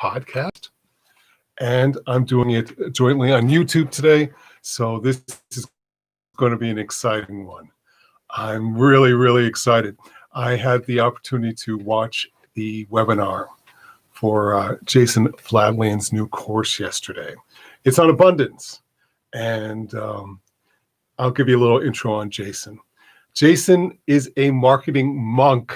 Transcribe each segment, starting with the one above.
podcast, and I'm doing it jointly on YouTube today. So this is going to be an exciting one. I'm really, really excited. I had the opportunity to watch the webinar for Jason Fladlian's new course yesterday. It's on abundance, and I'll give you a little intro on Jason. Jason is a marketing monk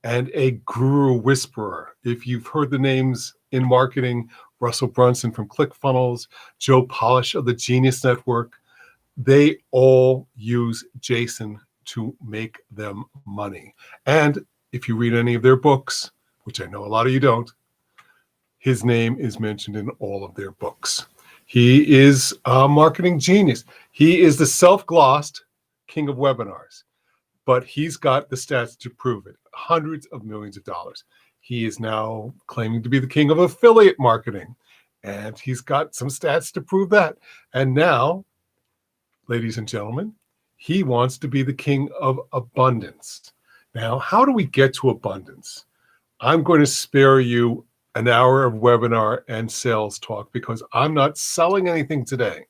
and a guru whisperer. If you've heard the names in marketing, Russell Brunson from ClickFunnels, Joe Polish of the Genius Network, they all use Jason to make them money. And if you read any of their books, which I know a lot of you don't, his name is mentioned in all of their books. He is a marketing genius. He is the self-glossed king of webinars, but he's got the stats to prove it. Hundreds of millions of dollars. He is now claiming to be the king of affiliate marketing, and he's got some stats to prove that. And now, ladies and gentlemen, he wants to be the king of abundance. Now, how do we get to abundance? I'm going to spare you an hour of webinar and sales talk because I'm not selling anything today.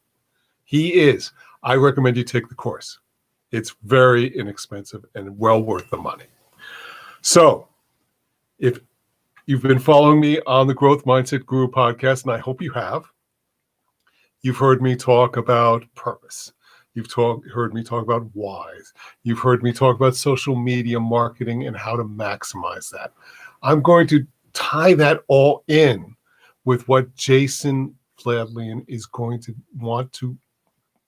He is. I recommend you take the course. It's very inexpensive and well worth the money. So if you've been following me on the Growth Mindset Guru podcast, and I hope you have, you've heard me talk about purpose. You've heard me talk about whys. You've heard me talk about social media marketing and how to maximize that. I'm going to tie that all in with what Jason Fladlian is going to want to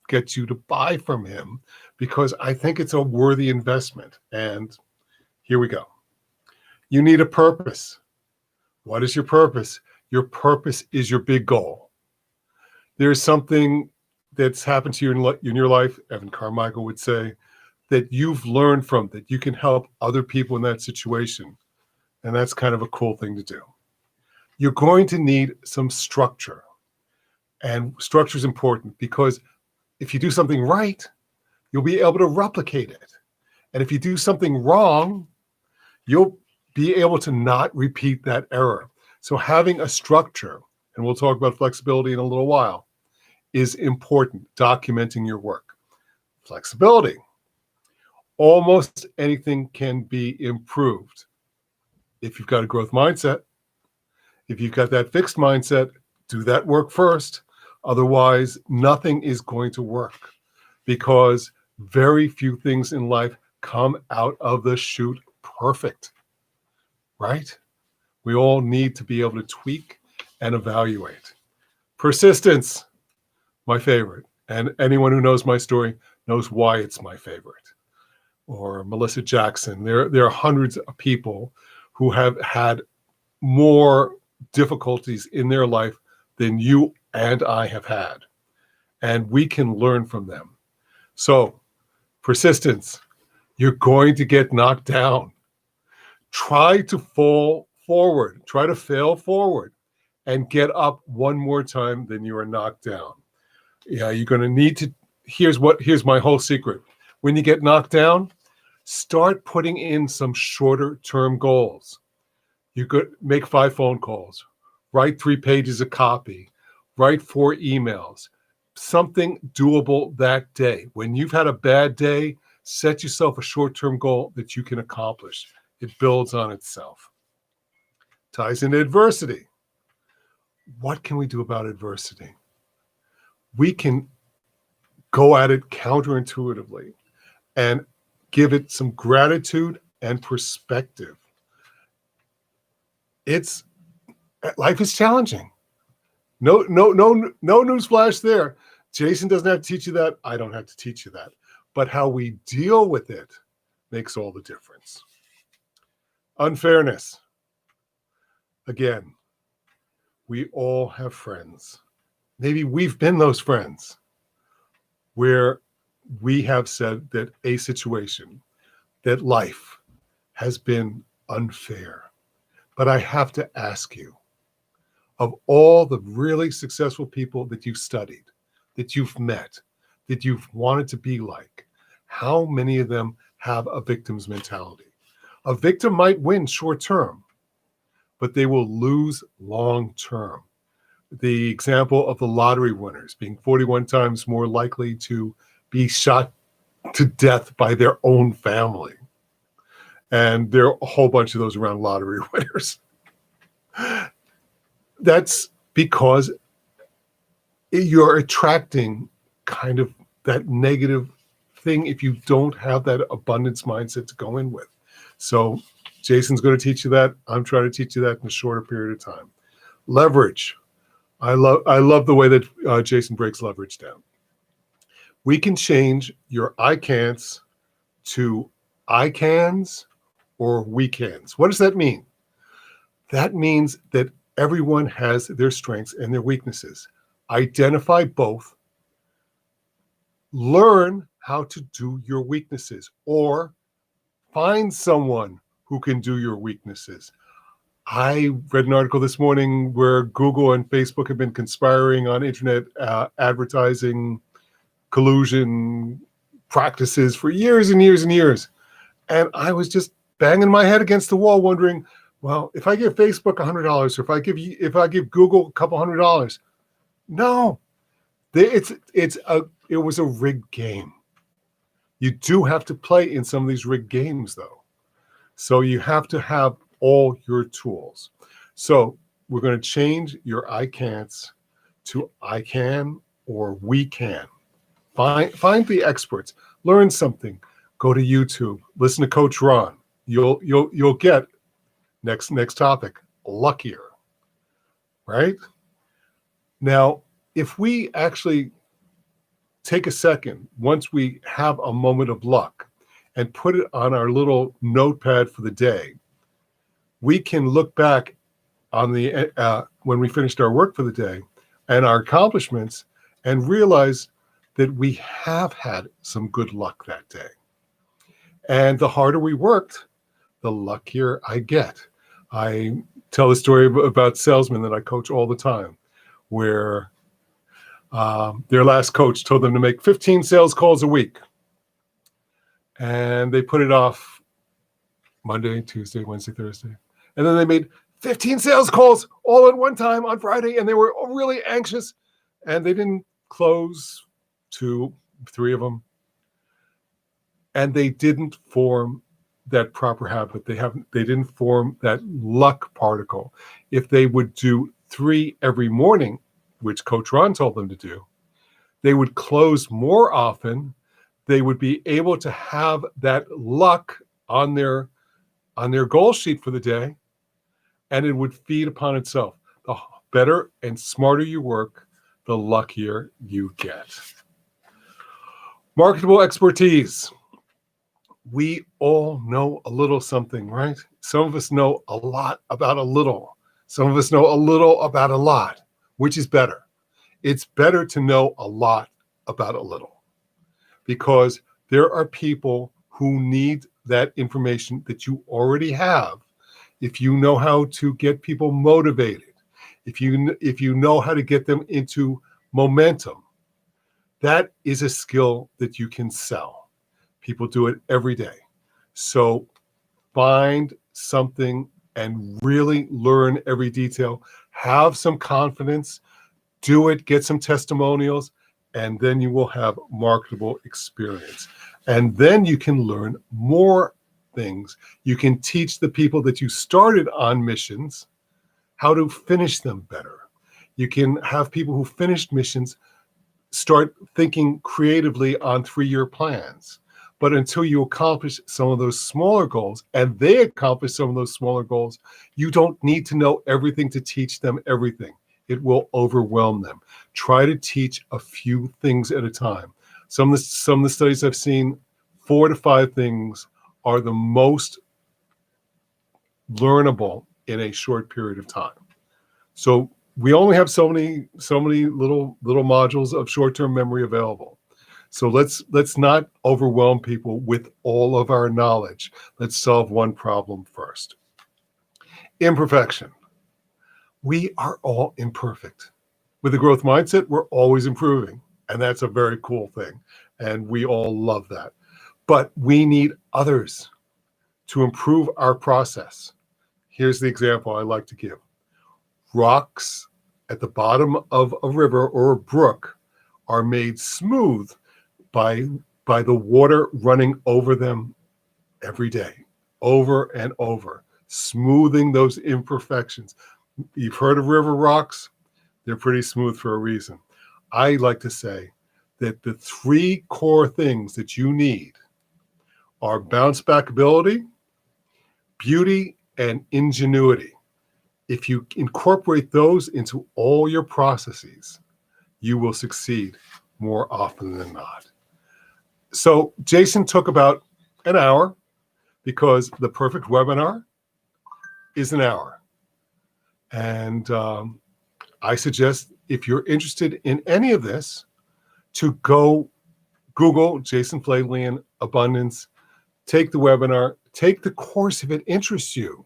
get you to buy from him, because I think it's a worthy investment. And here we go. You need a purpose. What is your purpose? Your purpose is your big goal. There's something that's happened to you in your life, Evan Carmichael would say, that you've learned from, that you can help other people in that situation. And that's kind of a cool thing to do. You're going to need some structure. And structure is important because if you do something right, you'll be able to replicate it. And if you do something wrong, you'll be able to not repeat that error. So having a structure, and we'll talk about flexibility in a little while, is important. Documenting your work. Flexibility. Almost anything can be improved. If you've got a growth mindset, if you've got that fixed mindset, do that work first. Otherwise, nothing is going to work because very few things in life come out of the chute perfect, right? We all need to be able to tweak and evaluate. Persistence, my favorite. And anyone who knows my story knows why it's my favorite. Or Melissa Jackson. There are hundreds of people who have had more difficulties in their life than you and I have had. And we can learn from them. So, persistence. You're going to get knocked down. Try to fall forward. Try to fail forward and get up one more time than you are knocked down. Yeah, you're going to need to, here's my whole secret. When you get knocked down, start putting in some shorter term goals. You could make 5 phone calls, write 3 pages of copy, write 4 emails, something doable that day. When you've had a bad day, set yourself a short-term goal that you can accomplish. It builds on itself. Ties into adversity. What can we do about adversity? We can go at it counterintuitively and give it some gratitude and perspective. Life is challenging. No newsflash there. Jason doesn't have to teach you that. I don't have to teach you that. But how we deal with it makes all the difference. Unfairness. Again, we all have friends. Maybe we've been those friends where we have said that a situation, that life has been unfair. But I have to ask you, of all the really successful people that you've studied, that you've met, that you've wanted to be like, how many of them have a victim's mentality? A victim might win short term, but they will lose long term. The example of the lottery winners being 41 times more likely to be shot to death by their own family. And there are a whole bunch of those around lottery winners. That's because you're attracting kind of that negative thing if you don't have that abundance mindset to go in with. So Jason's going to teach you that. I'm trying to teach you that in a shorter period of time. Leverage. I love the way that Jason breaks leverage down. We can change your I can'ts to I cans or we cans. What does that mean? That means that everyone has their strengths and their weaknesses. Identify both. Learn how to do your weaknesses, or find someone who can do your weaknesses. I read an article this morning where Google and Facebook have been conspiring on internet advertising collusion practices for years and years and years. And I was just banging my head against the wall wondering, well, if I give Facebook $100 or if I give Google a couple $100, no, it was a rigged game. You do have to play in some of these rigged games, though. So you have to have all your tools. So we're going to change your I can'ts to I can or we can. Find the experts. Learn something. Go to YouTube. Listen to Coach Ron. You'll get next topic, luckier. Right? Now, if we actually take a second, once we have a moment of luck, and put it on our little notepad for the day, we can look back on the when we finished our work for the day and our accomplishments and realize that we have had some good luck that day. And the harder we worked, the luckier I get. I tell the story about salesmen that I coach all the time, where their last coach told them to make 15 sales calls a week. And they put it off Monday, Tuesday, Wednesday, Thursday. And then they made 15 sales calls all at one time on Friday, and they were really anxious. And they didn't close 2, 3 of them. And they didn't form that proper habit. They didn't form that luck particle. If they would do 3 every morning, which Coach Ron told them to do, they would close more often. They would be able to have that luck on their goal sheet for the day, and it would feed upon itself. The better and smarter you work, the luckier you get. Marketable expertise. We all know a little something, right? Some of us know a lot about a little. Some of us know a little about a lot. Which is better? It's better to know a lot about a little, because there are people who need that information that you already have. If you know how to get people motivated, if you know how to get them into momentum, that is a skill that you can sell. People do it every day. So find something and really learn every detail. Have some confidence. Do it. Get some testimonials. And then you will have marketable experience. And then you can learn more things. You can teach the people that you started on missions how to finish them better. You can have people who finished missions start thinking creatively on 3-year plans. But until you accomplish some of those smaller goals, and they accomplish some of those smaller goals, you don't need to know everything to teach them everything. It will overwhelm them. Try to teach a few things at a time. Some of the studies I've seen, 4 to 5 things are the most learnable in a short period of time. So we only have so many little modules of short-term memory available. So let's not overwhelm people with all of our knowledge. Let's solve one problem first. Imperfection. We are all imperfect. With a growth mindset, we're always improving. And that's a very cool thing. And we all love that. But we need others to improve our process. Here's the example I like to give. Rocks at the bottom of a river or a brook are made smooth by the water running over them every day, over and over, smoothing those imperfections. You've heard of river rocks? They're pretty smooth for a reason. I like to say that the three core things that you need are bounce back ability, beauty, and ingenuity. If you incorporate those into all your processes, you will succeed more often than not. So Jason took about an hour because the perfect webinar is an hour. And I suggest if you're interested in any of this to go Google Jason Fladlian Abundance, take the webinar, take the course if it interests you.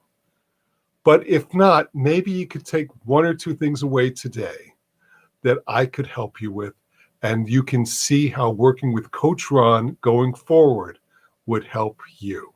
But if not, maybe you could take one or two things away today that I could help you with, and you can see how working with Coach Ron going forward would help you.